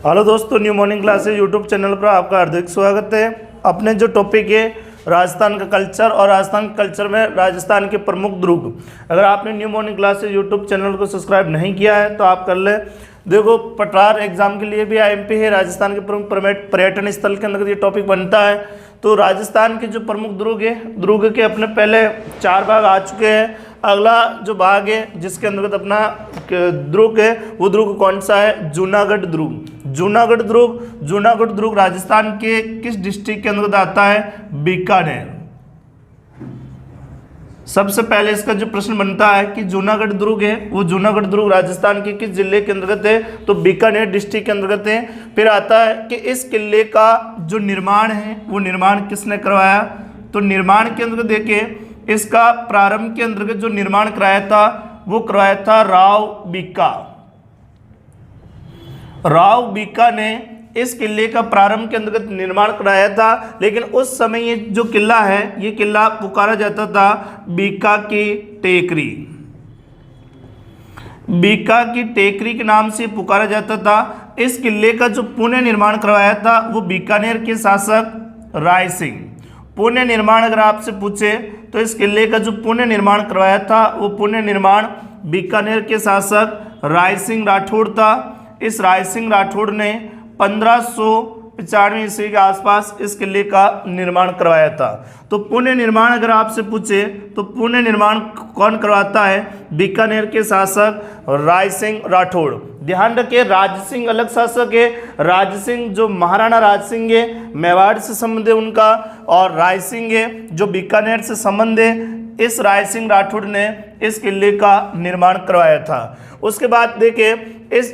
Hello दोस्तों, new morning classes YouTube channel पर आपका हार्दिक स्वागत है। अपने जो टॉपिक है राजस्थान का कल्चर और राजस्थान के कल्चर में राजस्थान के प्रमुख दुर्ग। अगर आपने new morning classes YouTube channel को सब्सक्राइब नहीं किया है तो आप कर ले। देखो, पटवार एग्जाम के लिए भी आईएमपी है। राजस्थान के प्रमुख पर्यटन स्थल के अंदर ये टॉपिक बनता है। तो राजस्थान के जो प्रमुख दुर्ग है, दुर्ग के अपने पहले 4 भाग आ चुके हैं। अगला जो भाग है जिसके अंतर्गत अपना दुर्ग है वो दुर्ग कौन सा है? जूनागढ़ दुर्ग। जूनागढ़ दुर्ग राजस्थान के किस डिस्ट्रिक्ट के अंतर्गत आता है? बीकानेर। सबसे पहले इसका जो प्रश्न बनता है कि जूनागढ़ दुर्ग है वो जूनागढ़ दुर्ग राजस्थान के किस जिले के अंतर्गत है? तो बीकानेर डिस्ट्रिक्ट के अंतर्गत है। फिर आता है कि इस किले का जो निर्माण है वो निर्माण किसने करवाया? तो निर्माण के अंतर्गत देखिए, इसका प्रारंभ के अंतर्गत जो निर्माण कराया था वो करवाया था राव बीका ने इस किले का प्रारंभ के अंतर्गत निर्माण कराया था। लेकिन उस समय ये जो किला है ये किला पुकारा जाता था बीका की टेकरी के नाम से पुकारा जाता था। इस किले का जो पुनः निर्माण करवाया था वो बीकानेर के शासक राय सिंह। पुनः निर्माण अगर आपसे पूछे तो इस किले का जो पुनः निर्माण करवाया था वो पुनः निर्माण बीकानेर के शासक राय सिंह राठौड़ था। इस राय सिंह राठौड़ ने 1595 ईस्वी के आसपास इस किले का निर्माण करवाया था। तो पुनः निर्माण अगर आपसे पूछे तो पुनः निर्माण कौन करवाता है? बीकानेर के शासक राय सिंह राठौड़। ध्यान रखिए, राज सिंह अलग शासक है। राज सिंह जो महाराणा राज सिंह है, मेवाड़ से संबंध है उनका, और राय सिंह है जो बीकानेर से संबंध है। इस राय सिंह राठौड़ ने इस किले का निर्माण करवाया था। उसके बाद देखिए,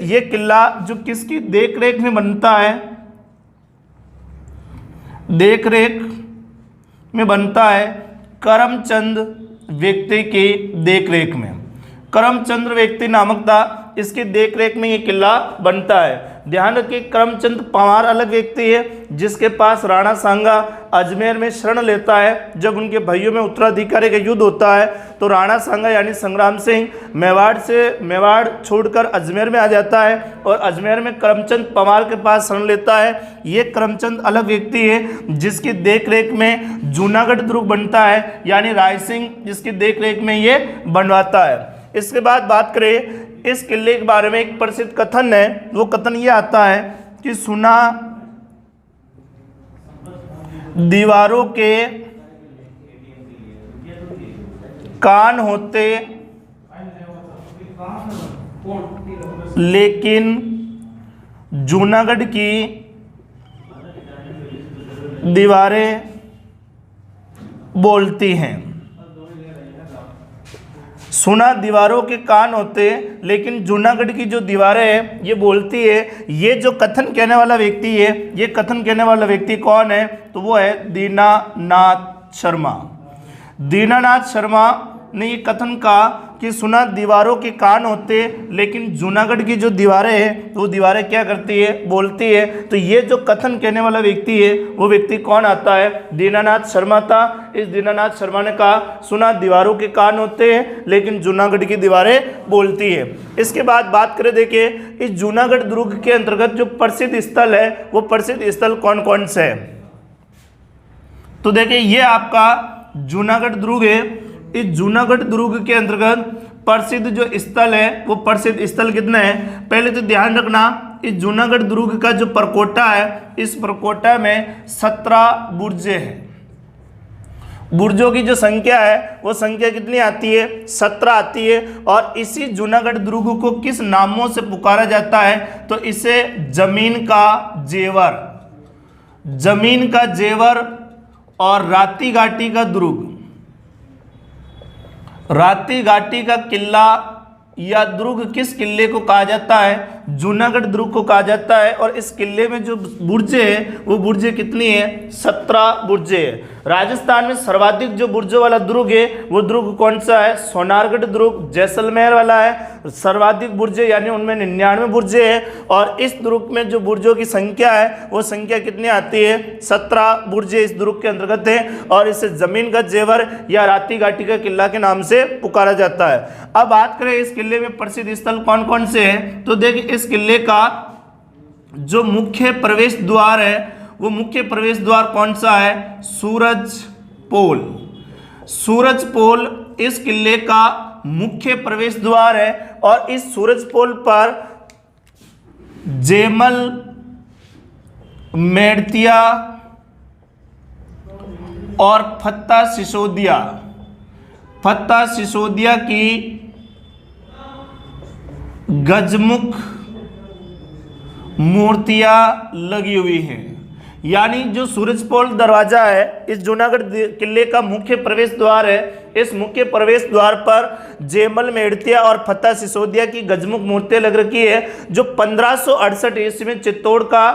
ये किला जो किसकी देखरेख में बनता है? देखरेख में बनता है करमचंद व्यक्ति की देखरेख में। करमचंद्र व्यक्ति नामक था, इसकी देखरेख में ये किला बनता है। ध्यान रखिए, करमचंद पंवार अलग व्यक्ति है जिसके पास राणा सांगा अजमेर में शरण लेता है। जब उनके भाइयों में उत्तराधिकारी का युद्ध होता है तो राणा सांगा यानी संग्राम सिंह मेवाड़ छोड़कर अजमेर में आ जाता है और अजमेर में करमचंद पंवार के पास शरण लेता है। ये करमचंद अलग व्यक्ति है जिसकी देखरेख में जूनागढ़ दुर्ग बनता है, यानी राय सिंह जिसकी देखरेख में ये बनवाता है। इसके बाद बात करें इस किले के बारे में, एक प्रसिद्ध कथन है। वो कथन ये आता है कि सुना दीवारों के कान होते लेकिन जूनागढ़ की दीवारें बोलती हैं। सुना दीवारों के कान होते लेकिन जूनागढ़ की जो दीवारें हैं ये बोलती है। ये जो कथन कहने वाला व्यक्ति है, ये कथन कहने वाला व्यक्ति कौन है? तो वो है दीनानाथ शर्मा। दीनानाथ शर्मा ने ये कथन कहा कि सुना दीवारों के कान होते लेकिन जूनागढ़ की जो दीवारें हैं वो दीवारें क्या करती है? बोलती है। तो ये जो कथन कहने वाला व्यक्ति है वो व्यक्ति कौन आता है? दीनानाथ शर्मा था। इस दीनानाथ शर्मा ने कहा सुना दीवारों के कान होते हैं लेकिन जूनागढ़ की दीवारें बोलती है। इसके बाद बात करें, देखिए इस जूनागढ़ दुर्ग के अंतर्गत जो प्रसिद्ध स्थल है वो प्रसिद्ध स्थल कौन कौन से है? तो देखिए, ये आपका जूनागढ़ दुर्ग है। इस जूनागढ़ दुर्ग के अंतर्गत प्रसिद्ध जो स्थल है वो प्रसिद्ध स्थल कितने हैं? पहले तो ध्यान रखना, इस जूनागढ़ दुर्ग का जो परकोटा है, इस परकोटा में 17 बुर्जे हैं। बुर्जों की जो संख्या है वो संख्या कितनी आती है? 17 आती है। और इसी जूनागढ़ दुर्ग को किस नामों से पुकारा जाता है? तो इसे जमीन का जेवर और राती घाटी का दुर्ग, राती घाटी का किला या दुर्ग किस किले को कहा जाता है? जूनागढ़ दुर्ग को कहा जाता है। और इस किले में जो बुर्जे हैं वो बुर्जे कितनी है? 17 बुर्जे है। राजस्थान में सर्वाधिक जो बुर्जों वाला दुर्ग है वो दुर्ग कौन सा है? सोनारगढ़ दुर्ग जैसलमेर वाला है। सर्वाधिक बुर्जे यानी उनमें 99 बुर्जे हैं। और इस दुर्ग में जो बुर्जों की संख्या है वो संख्या कितनी आती है? 17 बुर्जे इस दुर्ग के अंतर्गत है। और इसे जमीन का जेवर या राती घाटी का किला के नाम से पुकारा जाता है। अब बात करें इस किले में प्रसिद्ध स्थल कौन कौन से हैं, तो देखिए इस किले का जो मुख्य प्रवेश द्वार है वो मुख्य प्रवेश द्वार कौन सा है? सूरज पोल। सूरज पोल इस किले का मुख्य प्रवेश द्वार है और इस सूरज पोल पर जेमल, मेड़तिया और फत्ता सिसोदिया की गजमुख मूर्तियां लगी हुई हैं। यानी जो सूरजपोल दरवाजा है इस जूनागढ़ किले का मुख्य प्रवेश द्वार है। इस मुख्य प्रवेश द्वार पर जेमल, मेड़तिया और फत्ता सिसोदिया की गजमुख मूर्तियां लग रखी है, जो 1568 ईस्वी में चित्तौड़ का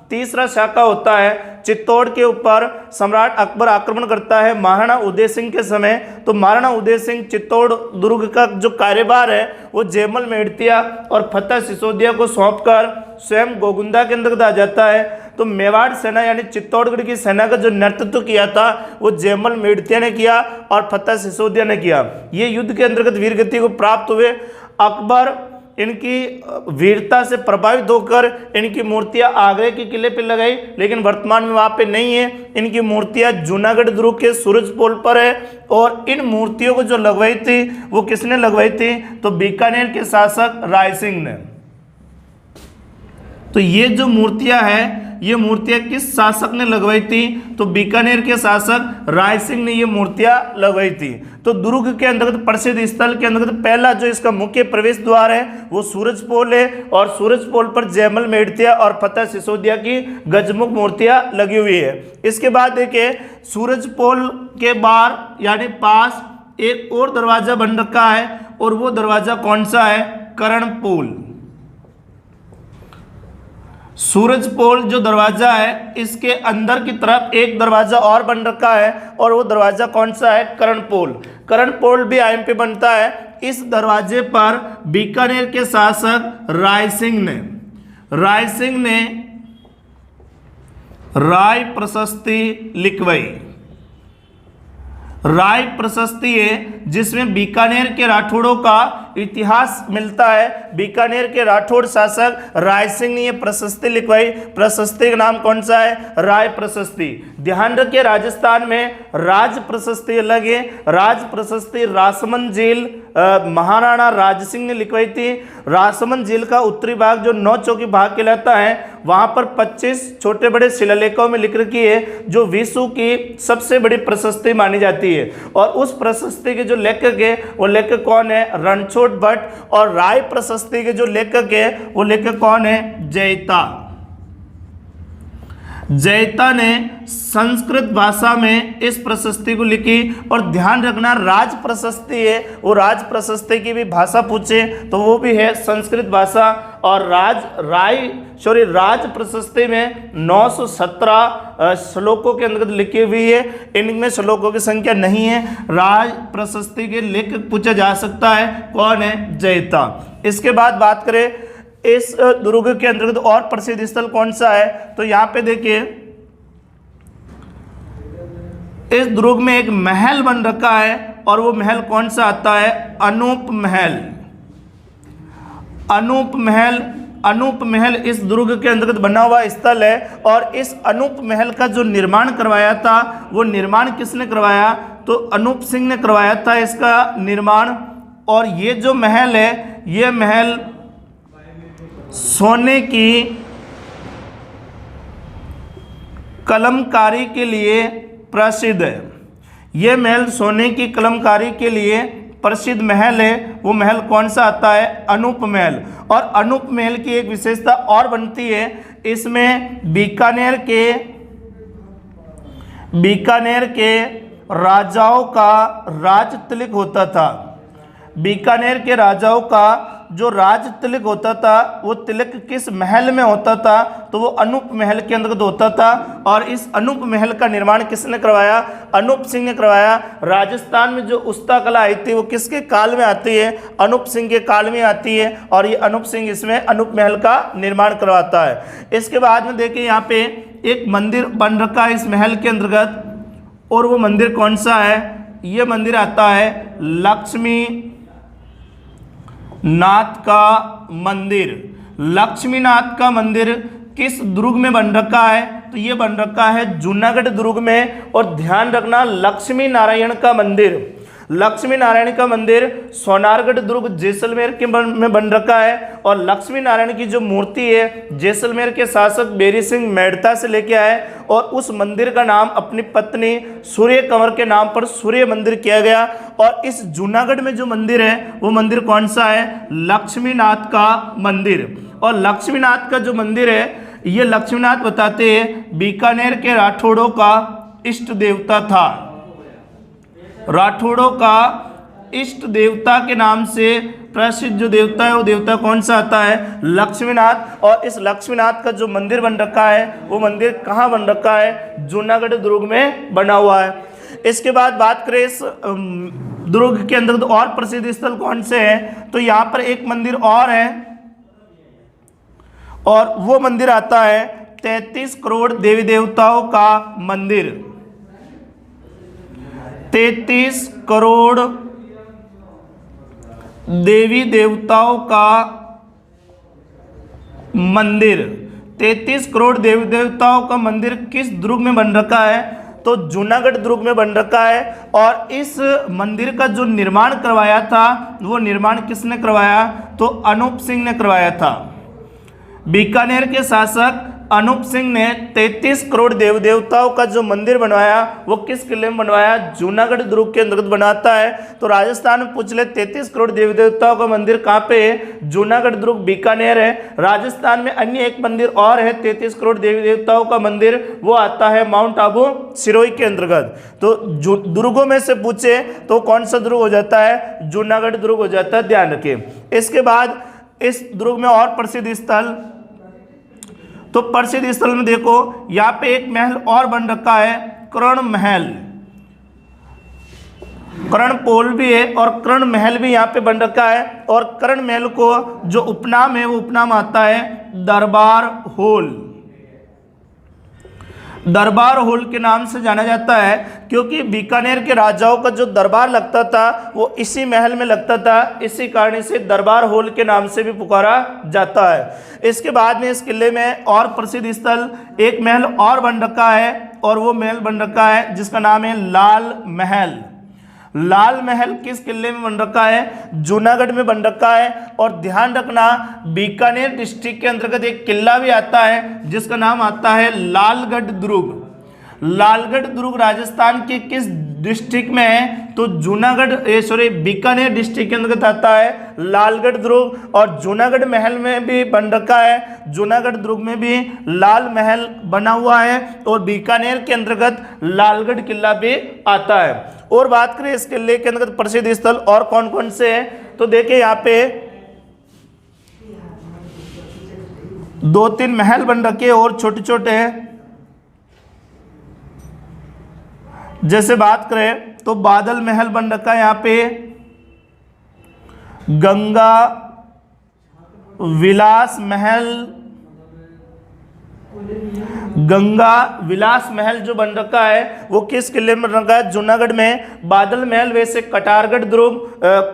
तीसरा शाखा होता है। चित्तौड़ के ऊपर सम्राट अकबर आक्रमण करता है महाराणा उदय सिंह के समय। तो महाराणा उदय सिंह चित्तौड़ दुर्ग का जो कार्यभार है वो जेमल, मेड़तिया और फत्ता सिसोदिया को सौंपकर स्वयं गोगुंदा के अंतर्गत आ जाता है। तो मेवाड़ सेना यानी चित्तौड़गढ़ की सेना का जो नेतृत्व किया था वो जेमल, मेड़तिया ने किया और फत्ता सिसोदिया ने किया। ये युद्ध के अंतर्गत वीरगति को प्राप्त हुए। अकबर इनकी वीरता से प्रभावित होकर इनकी मूर्तियां आगरे के किले पे लगाई, लेकिन वर्तमान में वहां पे नहीं है। इनकी मूर्तियां जूनागढ़ दुर्ग के सूरजपोल पर है और इन मूर्तियों को जो लगवाई थी वो किसने लगवाई थी? तो बीकानेर के शासक राय सिंह ने। तो ये जो मूर्तियां हैं ये मूर्तियां किस शासक ने लगवाई थी? तो बीकानेर के शासक राय सिंह ने ये मूर्तियां लगवाई थी। तो दुर्ग के अंतर्गत प्रसिद्ध स्थल के अंतर्गत पहला जो इसका मुख्य प्रवेश द्वार है वो सूरजपोल है और सूरजपोल पर जयमल, मेड़तिया और फत्ता सिसोदिया की गजमुख मूर्तियां लगी हुई है। इसके बाद देखिए सूरजपोल के बाहर यानी पास एक और दरवाजा बन रखा है और वो दरवाजा कौन सा है? कर्णपोल। सूरजपोल जो दरवाजा है इसके अंदर की तरफ एक दरवाजा और बन रखा है और वो दरवाजा कौन सा है? कर्णपोल। कर्णपोल भी आईएमपी बनता है। इस दरवाजे पर बीकानेर के शासक राय सिंह ने राय प्रशस्ति लिखवाई। राय प्रशस्ति है जिसमें बीकानेर के राठौड़ों का इतिहास मिलता है। बीकानेर के राठौड़ शासक राय सिंह ने ये प्रशस्ति लिखवाई। प्रशस्ति का नाम कौन सा है? राय प्रशस्ति। ध्यान रखिए राजस्थान में राज प्रशस्ति अलग है। राज प्रशस्ति रासमंद झील महाराणा राज सिंह ने लिखवाई थी। रासमंद झील का उत्तरी भाग जो 9 चौकी भाग कहलाता है वहां पर 25 छोटे बड़े शिलालेखों में लिख रखी है जो विश्व की सबसे बड़ी प्रशस्ति मानी जाती है। और उस प्रशस्ति के जो लेखक है वो लेखक कौन है? रणछोड़ भट्ट। और राय प्रशस्ति के जो लेखक है वो लेखक कौन है? जयता ने संस्कृत भाषा में इस प्रशस्ति को लिखी। और ध्यान रखना राज प्रशस्ति है वो राज प्रशस्ति की भी भाषा पूछे तो वो भी है संस्कृत भाषा। और राज प्रशस्ति में 917 श्लोकों के अंतर्गत लिखी हुई है। इनमें श्लोकों की संख्या नहीं है। राज प्रशस्ति के लेखक पूछा जा सकता है कौन है? जयता। इसके बाद बात करें इस दुर्ग के अंतर्गत और प्रसिद्ध स्थल कौन सा है? तो यहाँ पे देखिए इस दुर्ग में एक महल बन रखा है और वो महल कौन सा आता है? अनूप महल। अनूप महल इस दुर्ग के अंतर्गत बना हुआ स्थल है। और इस अनूप महल का जो निर्माण करवाया था वो निर्माण किसने करवाया? तो अनूप सिंह ने करवाया था इसका निर्माण। और ये जो महल है ये महल सोने की कलमकारी के लिए प्रसिद्ध है। यह महल सोने की कलमकारी के लिए प्रसिद्ध महल है। वो महल कौन सा आता है? अनूप महल। और अनूप महल की एक विशेषता और बनती है, इसमें बीकानेर के राजाओं का राज तिलक होता था। बीकानेर के राजाओं का जो राज तिलक होता था वो तिलक किस महल में होता था? तो वो अनूप महल के अंतर्गत होता था। और इस अनूप महल का निर्माण किसने करवाया? अनूप सिंह ने करवाया। राजस्थान में जो उस्ता कला आई थी वो किसके काल में आती है? अनूप सिंह के काल में आती है। और ये अनूप सिंह इसमें अनूप महल का निर्माण करवाता है। इसके बाद में देखिए यहाँ पे एक मंदिर बन रखा है इस महल के अंतर्गत और वो मंदिर कौन सा है? ये मंदिर आता है लक्ष्मी नाथ का मंदिर। लक्ष्मीनाथ का मंदिर किस दुर्ग में बन रखा है, तो ये बन रखा है जूनागढ़ दुर्ग में। और ध्यान रखना लक्ष्मी नारायण का मंदिर, लक्ष्मी नारायण का मंदिर सोनारगढ़ दुर्ग जैसलमेर के में बन रखा है। और लक्ष्मी नारायण की जो मूर्ति है जैसलमेर के शासक बेरी सिंह मेड़ता से लेके आए और उस मंदिर का नाम अपनी पत्नी सूर्य कंवर के नाम पर सूर्य मंदिर किया गया। और इस जूनागढ़ में जो मंदिर है वो मंदिर कौन सा है, लक्ष्मीनाथ का मंदिर। और लक्ष्मीनाथ का जो मंदिर है ये लक्ष्मीनाथ बताते हैं बीकानेर के राठौड़ों का इष्ट देवता था, राठौड़ों का इष्ट देवता के नाम से प्रसिद्ध जो देवता है वो देवता कौन सा आता है, लक्ष्मीनाथ। और इस लक्ष्मीनाथ का जो मंदिर बन रखा है वो मंदिर कहाँ बन रखा है, जूनागढ़ दुर्ग में बना हुआ है। इसके बाद बात करें इस दुर्ग के अंदर और प्रसिद्ध स्थल कौन से हैं, तो यहाँ पर एक मंदिर और है और वो मंदिर आता है 33 करोड़ देवी देवताओं का मंदिर। 33 करोड़ देवी देवताओं का मंदिर। 33 करोड़ देवी देवताओं का मंदिर किस दुर्ग में बन रखा है, तो जूनागढ़ दुर्ग में बन रखा है। और इस मंदिर का जो निर्माण करवाया था वो निर्माण किसने करवाया, तो अनूप सिंह ने करवाया था। बीकानेर के शासक अनूप सिंह ने 33 करोड़ देव देवताओं का जो मंदिर बनवाया वो किस किले में बनवाया, जूनागढ़ दुर्ग के अंतर्गत बनाता है। तो राजस्थान में पूछ ले 33 करोड़ देवी देवताओं का मंदिर कहाँ पे है, जूनागढ़ दुर्ग बीकानेर है। राजस्थान में अन्य एक मंदिर और है 33 करोड़ देवी देवताओं का मंदिर, वो आता है माउंट आबू सिरोही के अंतर्गत। तो दुर्गों में से पूछे तो कौन सा दुर्ग हो जाता है, जूनागढ़ दुर्ग हो जाता है, ध्यान रखिए। इसके बाद इस दुर्ग में और प्रसिद्ध स्थल, तो प्रसिद्ध स्थल में देखो यहाँ पे एक महल और बन रखा है कर्ण महल, कर्णपोल भी है और कर्ण महल भी यहाँ पे बन रखा है। और कर्ण महल को जो उपनाम है वो उपनाम आता है दरबार हॉल। दरबार हॉल के नाम से जाना जाता है क्योंकि बीकानेर के राजाओं का जो दरबार लगता था वो इसी महल में लगता था, इसी कारण से दरबार हॉल के नाम से भी पुकारा जाता है। इसके बाद में इस किले में और प्रसिद्ध स्थल एक महल और बन रखा है और वो महल बन रखा है जिसका नाम है लाल महल। लाल महल किस किले में बन रखा है, जूनागढ़ में बन रखा है। और ध्यान रखना बीकानेर डिस्ट्रिक्ट के अंतर्गत एक किला भी आता है जिसका नाम आता है लालगढ़ दुर्ग। लालगढ़ दुर्ग राजस्थान के किस डिस्ट्रिक्ट में है, तो जूनागढ़ बीकानेर डिस्ट्रिक्ट के अंतर्गत आता है लालगढ़ दुर्ग। और जूनागढ़ महल में भी बन रखा है, जूनागढ़ दुर्ग में भी लाल महल बना हुआ है और बीकानेर के अंतर्गत लालगढ़ किला भी आता है। और बात करें इस किले के अंतर्गत प्रसिद्ध स्थल और कौन कौन से हैं, तो देखिए यहाँ पे 2-3 महल बन रखे और छोटे छोटे हैं। जैसे बात करें तो बादल महल बन रखा है यहाँ पे, गंगा विलास महल, गंगा विलास महल जो बन रखा है वो किस किले में बन रखा है, जूनागढ़ में। बादल महल वैसे कटारगढ़ दुर्ग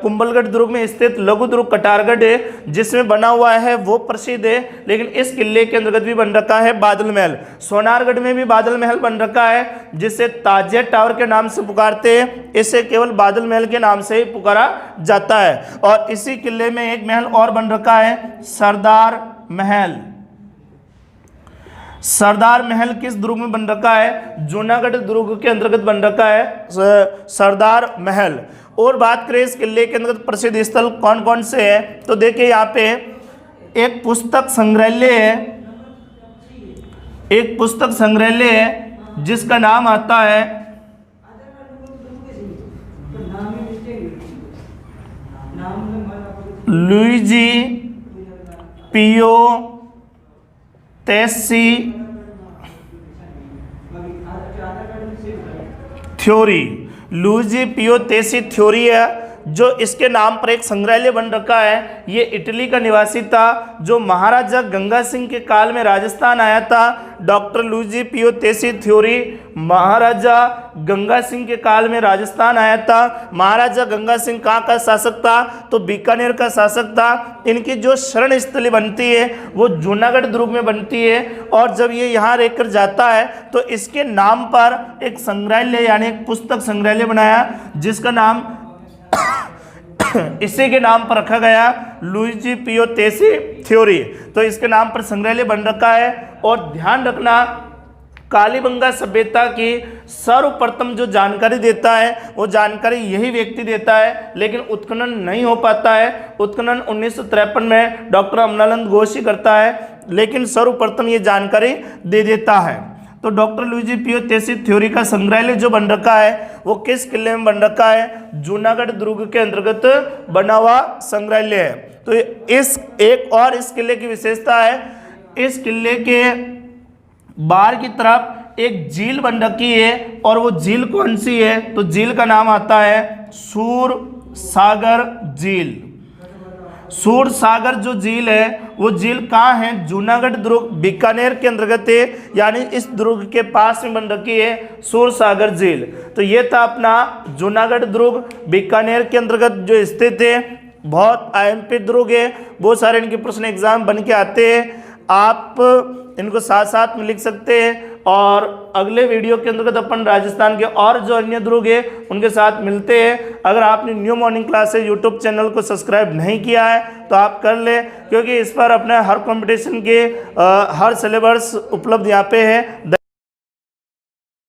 कुंभलगढ़ दुर्ग में स्थित लघु दुर्ग कटारगढ़ है जिसमें बना हुआ है वो प्रसिद्ध है, लेकिन इस किले के अंतर्गत भी बन रखा है बादल महल। सोनारगढ़ में भी बादल महल बन रखा है जिसे ताजिया टावर के नाम से पुकारते हैं, इसे केवल बादल महल के नाम से ही पुकारा जाता है। और इसी किले में एक महल और बन रखा है सरदार महल। सरदार महल किस दुर्ग में बन रखा है, जूनागढ़ दुर्ग के अंतर्गत बन रखा है सरदार महल। और बात करें इस किले के अंतर्गत प्रसिद्ध स्थल कौन कौन से हैं, तो देखिए यहाँ पे एक पुस्तक संग्रहालय है, एक पुस्तक संग्रहालय है जिसका नाम आता है लुइजी पियो तेसी थ्योरी। लुइजी पियो तेसी थ्योरी है जो इसके नाम पर एक संग्रहालय बन रखा है, ये इटली का निवासी था, जो महाराजा गंगा सिंह के काल में राजस्थान आया था। डॉक्टर लुइजी पियो तेसी थ्योरी महाराजा गंगा सिंह के काल में राजस्थान आया था। महाराजा गंगा सिंह कहाँ का शासक था? तो बीकानेर का शासक था। इनकी जो शरण स्थली बनती है वो जूनागढ़ दुर्ग में बनती है, और जब ये यहाँ रहकर जाता है तो इसके नाम पर एक संग्रहालय यानी एक पुस्तक संग्रहालय बनाया, जिसका नाम इसी के नाम पर रखा गया, लुइजी पियो तेसी थ्योरी। तो इसके नाम पर संग्रहालय बन रखा है। और ध्यान रखना, कालीबंगा सभ्यता की सर्वप्रथम जो जानकारी देता है वो जानकारी यही व्यक्ति देता है, लेकिन उत्खनन नहीं हो पाता है। उत्खनन 1953 में डॉक्टर अमलानंद घोष ही करता है, लेकिन सर्वप्रथम ये जानकारी दे देता है। तो डॉक्टर लुइजी पियो तेसी थ्योरी का संग्रहालय जो बन रखा है वो किस किले में बन रखा है? जूनागढ़ दुर्ग के अंतर्गत बना हुआ संग्रहालय है। तो इस एक और इस किले की विशेषता है, इस किले के बाहर की तरफ एक झील बन रखी है, और वो झील कौन सी है? तो झील का नाम आता है सूरसागर झील। सूरसागर जो झील है वो झील कहाँ है? जूनागढ़ दुर्ग बीकानेर के अंतर्गत है, यानी इस दुर्ग के पास में बन रखी है सूरसागर झील। तो ये था अपना जूनागढ़ दुर्ग बीकानेर के अंतर्गत जो स्थित है। बहुत IMP दुर्ग है, बहुत सारे इनके प्रश्न एग्जाम बन के आते हैं, आप इनको साथ साथ में लिख सकते हैं। और अगले वीडियो के अंतर्गत अपन राजस्थान के और जो अन्य दुर्ग है उनके साथ मिलते हैं। अगर आपने new morning classes YouTube channel को सब्सक्राइब नहीं किया है तो आप कर ले, क्योंकि इस पर अपने हर कंपटीशन के हर सिलेबस उपलब्ध यहाँ पे है।